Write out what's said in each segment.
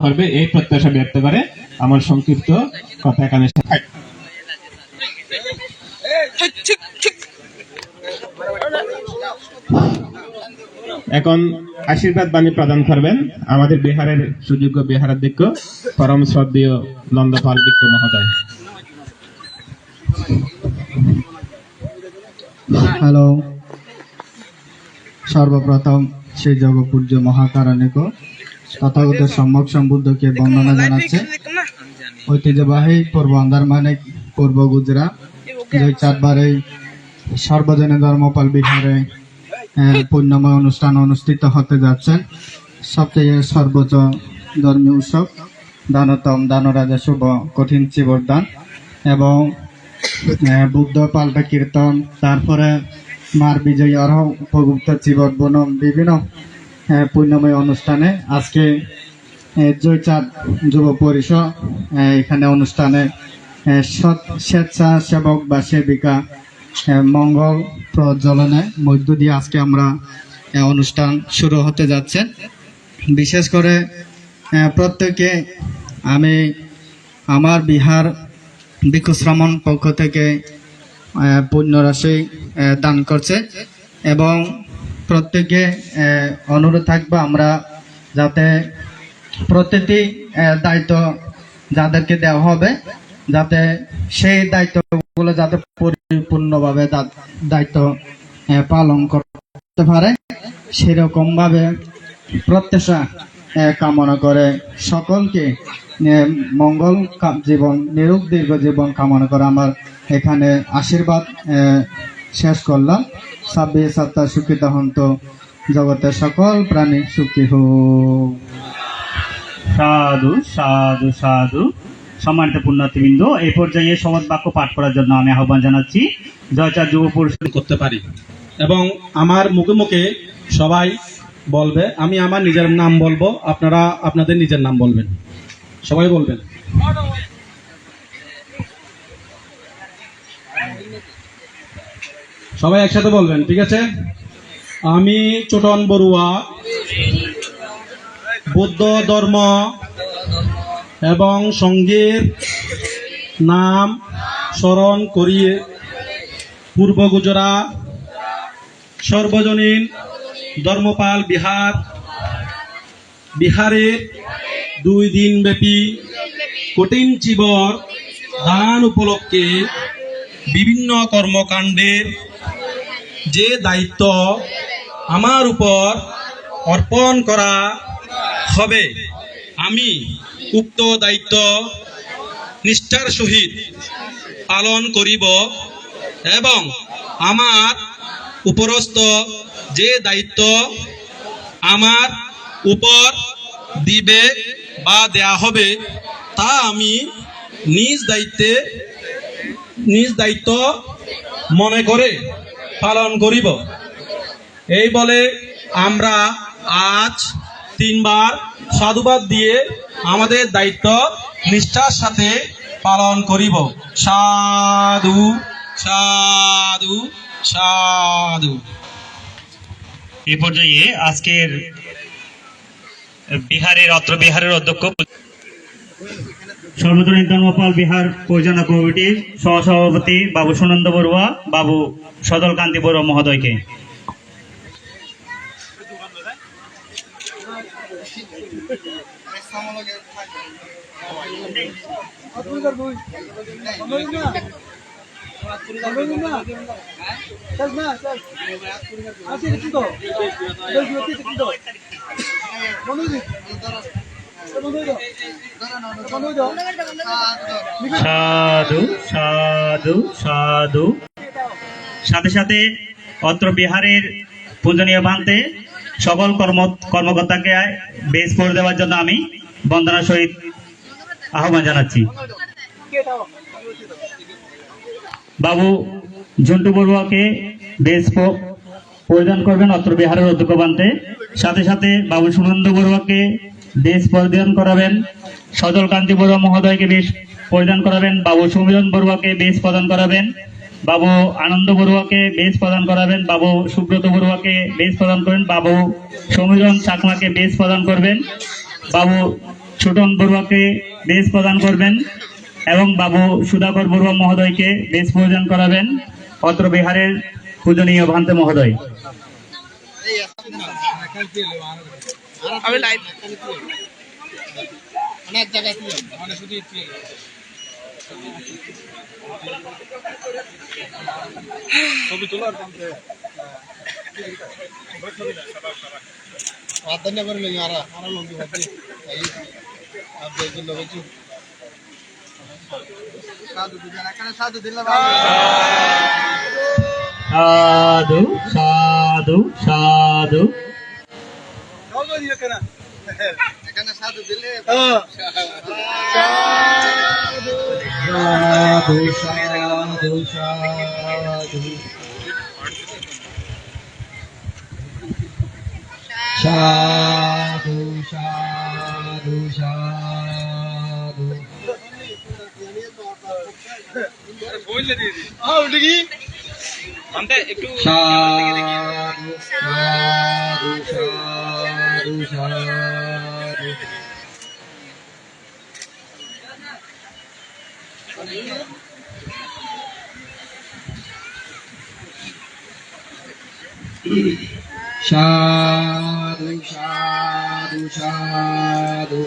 করবে এই প্রত্যাশা ব্যক্ত করে আমার সংক্ষিপ্ত কথা এখানে এখন আশীর্বাদ বাণী প্রদান করবেন আমাদের বিহারের সুযোগ্য বিহারাধ্যক্ষ পরম শ্রদ্ধেয় নন্দপাল বিক্ষ মহোদয়। হ্যালো, সর্বপ্রথম শ্রী জগপূজ্য মহাকারণিক তথাগত সম্যক সম্বুদ্ধকে বন্দনা জানাচ্ছে। ঐতিহ্যবাহী পূর্ব আন্দারমানিক পূর্ব গুজরাট দুই চারবারে সর্বজনীন ধর্মপাল বিহারে পুণ্যময় অনুষ্ঠান অনুষ্ঠিত হতে যাচ্ছেন। সবচেয়ে সর্বোচ্চ ধর্মীয় উৎসব দানতম দানরাজা শুভ কঠিন চিবরদান এবং বুদ্ধ পাল্টা কীর্তন, তারপরে মার বিজয়ী অর্হ উপগুপ্ত চিবর বনম বিভিন্ন পুণ্যময় অনুষ্ঠানে আজকে জয়চাঁদ যুব পরিষদ এখানে অনুষ্ঠানে স্বেচ্ছাসেবক বা সেবিকা মঙ্গল প্রজ্বলনের মধ্য দিয়ে আজকে আমরা অনুষ্ঠান শুরু হতে যাচ্ছে। বিশেষ করে প্রত্যেকে আমি আমার বিহার ভিক্ষুশ্রমণ পক্ষ থেকে পুণ্যরাশি দান করছে এবং প্রত্যেকে অনুরোধ থাকবে আমরা যাতে প্রতিটি দায়িত্ব যাদেরকে দেওয়া হবে যাতে সেই দায়িত্বগুলো যাতে পরিপূর্ণভাবে দায়িত্ব পালন করতে পারে সেরকমভাবে প্রত্যাশা কামনা করে সকলকে মঙ্গল জীবন নিরোগ দীর্ঘ জীবন কামনা করে আমার এখানে আশীর্বাদ শেষ করলাম। সাব্বে সত্তা সুখিত হন্ত জগতের সকল প্রাণী সুখী হোক। সাধু সাধু সাধু। সম্মানিত পুণ্যার্থীবৃন্দ, এই পর্যায়ে শপথ বাক্য পাঠ করার জন্য আমি আহ্বান জানাচ্ছি। জয়চাঁদ যুব পরিষদ করতে পারি এবং আমার মুখে মুখে সবাই বলবে, আমি আমার নিজের নাম বলবো, আপনারা আপনাদের নিজের নাম বলবেন, সবাই বলবেন। সবাই একসাথে বলবেন, ঠিক আছে? আমি চোটন বড়ুয়া বৌদ্ধ ধর্ম এবং সঙ্গীর নাম স্মরণ করিয়ে পূর্ব গুজরাট সর্বজনীন ধর্মপাল বিহারের 2 দিন ব্যাপী কঠিন চিবর দান উপলক্ষে বিভিন্ন কর্মকাণ্ডের যে দায়িত্ব আমার উপর অর্পণ করা হবে আমি উক্ত দায়িত্ব নিষ্ঠার সহিত পালন করিব এবং আমার উপরস্থ যে দায়িত্ব আমার উপর দিবে বা দেয়া হবে তা আমি নিজ দায়িত্ব মনে করে পালন করিব। এই বলে আমরা আজ 3 বার সাধুবাদ দিয়ে আমাদের দায়িত্ব নিষ্ঠার সাথে পালন করিব। সাধু সাধু সাধু। এই পর্যায়ে আজকের অত্র বিহারের অধ্যক্ষ সর্বজনীন ধর্মপাল বিহার পরিচালনা কমিটির সহসভাপতি বাবু সুনন্দ বড়ুয়া বাবু সদল কান্তি বড়ুয়া মহোদয়কে সাধু সাধু সাধু। সাথে সাথে অত্র বিহারের পূজনীয় ভান্তে সকল কর্মকর্তাকে বেশ করে দেওয়ার জন্য আমি বন্দনার সহিত আহ্বান জানাচ্ছি। বাবু ঝন্টু বড়ুয়াকে বেশ পরিধান করবেন অত্র বিহারের অধ্যক্ষ ভান্তে। সাথে সাথে বাবু সুনন্দ বড়ুয়াকে বেশ পরিধান করাবেন, সজল কান্তি বড়ুয়া মহোদয়কে বেশ পরিধান করাবেন, বাবু সমীরণ বড়ুয়াকে বেশ প্রদান করাবেন, বাবু আনন্দ বড়ুয়াকে বেশ প্রদান করাবেন, বাবু সুব্রত বড়ুয়াকে বেশ প্রদান করবেন, বাবু সমীরণ চাকমাকে বেশ প্রদান করবেন, বাবু ছোটন বড়ুয়াকে বেশ প্রদান করবেন এবং বাবু সুধাকর বড়ুয়া মহোদয়কে বেশ প্রদান করাবেন অত্র বিহারের পূজনীয় ভান্তে মহোদয়। সাধু সাধু সাধু। সাধু সাধু সাধু। সাধু সাধু সাধু সাধু। সাধু সাধু সাধু।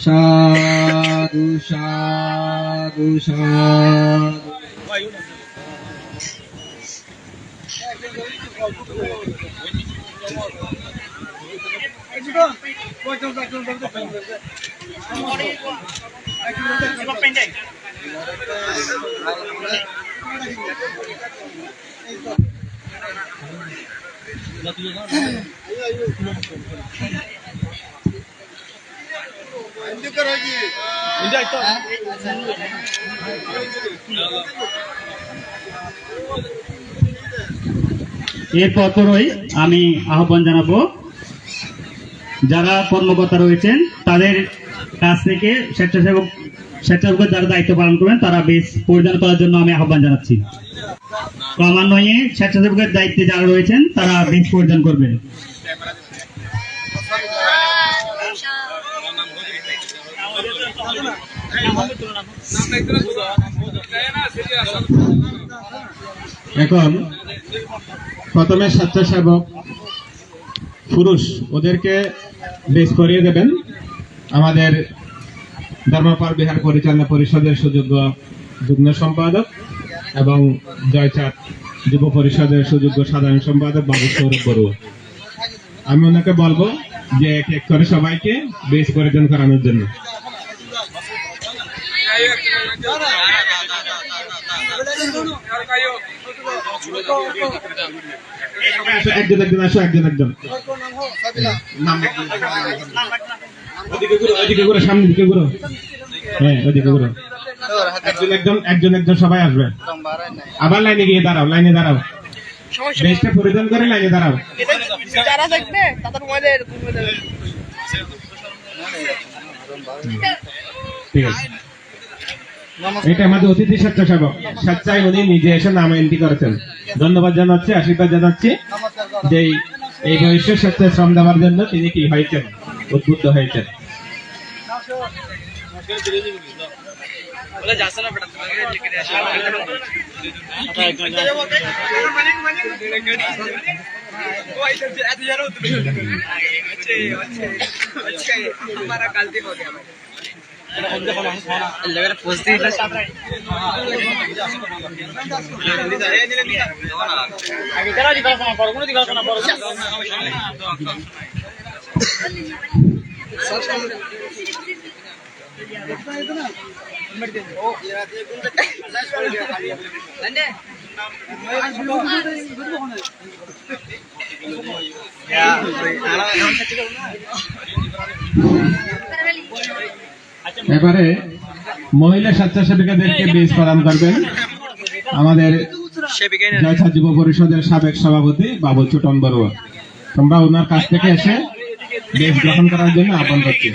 সাধু সাধু সাধু। এরপর পরই আমি আহ্বান জানাবো যারা কর্মকর্তা রয়েছেন তাদের কাছ থেকে স্বেচ্ছাসেবকের যারা দায়িত্ব পালন করবেন তারা বেশ পরিধান করার জন্য আমি আহ্বান জানাচ্ছি। ক্রমান্বয়ে স্বেচ্ছাসেবকের দায়িত্বে যারা রয়েছেন তারা বেশ পরিধান করবেন। এখন প্রথমে স্বেচ্ছাসেবক পুরুষ ওদেরকে বেশ করিয়ে দেবেন আমাদের ধর্মপাল বিহার পরিচালনা পরিষদের সুযোগ্য যুগ্ম সম্পাদক এবং জয়চাঁদ যুব পরিষদের সুযোগ্য সাধারণ সম্পাদক বাবু সৌরভ বড়ুয়া। আমি ওনাকে বলবো যে এক এক করে সবাইকে বেশ পরিধান করানোর জন্য। একজন একজন আসো, একজন একজন ওইদিকে ঘুরো, সামনের দিকে ঘুরো, হ্যাঁ ওইদিকে ঘুরো। একজন একজন সবাই আসবে। আবার লাইনে গিয়ে দাঁড়াও, লাইনে দাঁড়াও, বেশটা পরিধান করে লাইনে দাঁড়াও। ঠিক আছে, এটা আমাদের অতিথি স্বেচ্ছাসেবক স্বেচ্ছায় উনি নিজে এসে নাম এন্ট্রি করেছেন। ধন্যবাদ জানাচ্ছি, আশীর্বাদ জানাচ্ছি যে এই বয়সে স্বেচ্ছায় শ্রম দেওয়ার জন্য তিনি কি হয়েছেন, উদ্বুদ্ধ হয়েছেন। এবারে মহিলা স্বেচ্ছাসেবিকাদেরকে বীজ প্রদান করবেন আমাদের জয়ছা যুব পরিষদের সাবেক সভাপতি বাবু ছোটন বড়ুয়া। তোমরা ওনার কাছ থেকে এসে বীজ গ্রহণ করার জন্য আহ্বান করছি।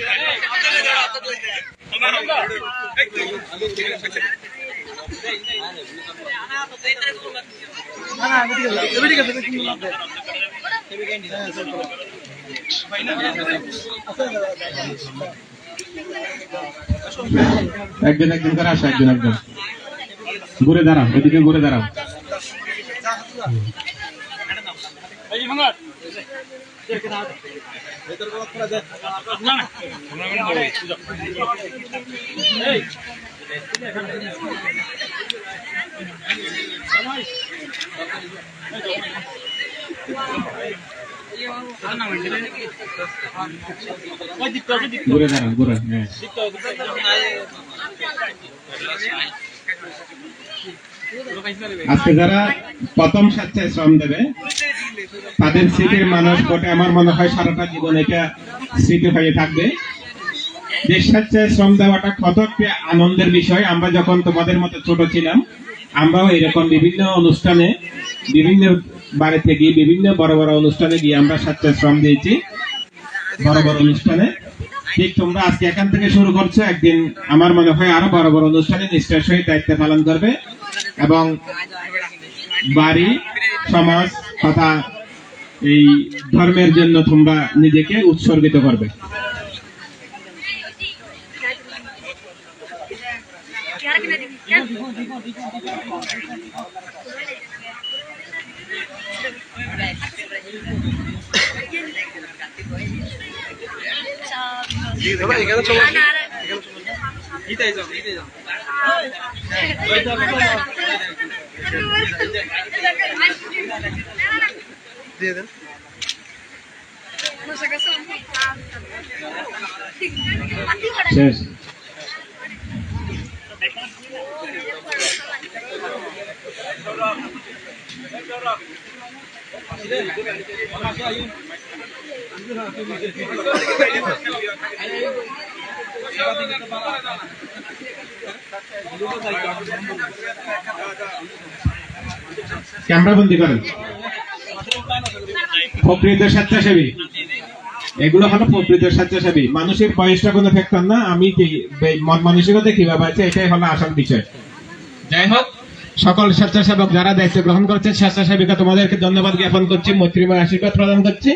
একজন একজন করে আসো, একজন একজন ঘুরে দাঁড়াও, এদিকে ঘুরে দাঁড়াও। ঘুরে দাঁড়াও, ঘুরে, হ্যাঁ। আজকে যারা প্রথম স্বেচ্ছায় শ্রম দেবে তাদের স্মৃতির মানুষ কোটে আমার মনে হয় সারাটা জীবন এটা স্মৃতি হয়ে থাকবে। যে স্বেচ্ছায় শ্রম দেওয়াটা কত একটি আনন্দের বিষয়। আমরা যখন তোমাদের মতো ছোট ছিলাম, আমরাও এরকম বিভিন্ন অনুষ্ঠানে, বিভিন্ন বাড়িতে গিয়ে, বিভিন্ন বড় বড় অনুষ্ঠানে গিয়ে আমরা স্বেচ্ছায় শ্রম দিয়েছি, বড় বড় অনুষ্ঠানে। ঠিক তোমরা আজকে এখান থেকে শুরু করছো, একদিন আমার মনে হয় আরো বড় বড় অনুষ্ঠানে নিষ্ঠার সহিত দায়িত্ব পালন করবে এবং বাড়ি, সমাজ তথা এই ধর্মের জন্য তোমরা নিজেকে উৎসর্গিত করবে। শেষ। ক্যামেরা বন্দি করেন। প্রকৃত স্বেচ্ছাসেবী, এগুলো হলো প্রকৃত স্বেচ্ছাসেবী। মানুষের বয়সটা কোনো ফ্যাক্টর না, আমি কি মন মানসিকতা কিভাবে আছে এটাই হলো আসল বিষয়। যাই হোক, সকল স্বেচ্ছাসেবক যারা দায়িত্ব গ্রহণ করছে, স্বেচ্ছাসেবিকা তোমাদেরকে ধন্যবাদ জ্ঞাপন করছি, মৈত্রীময় আশীর্বাদ প্রদান করছি।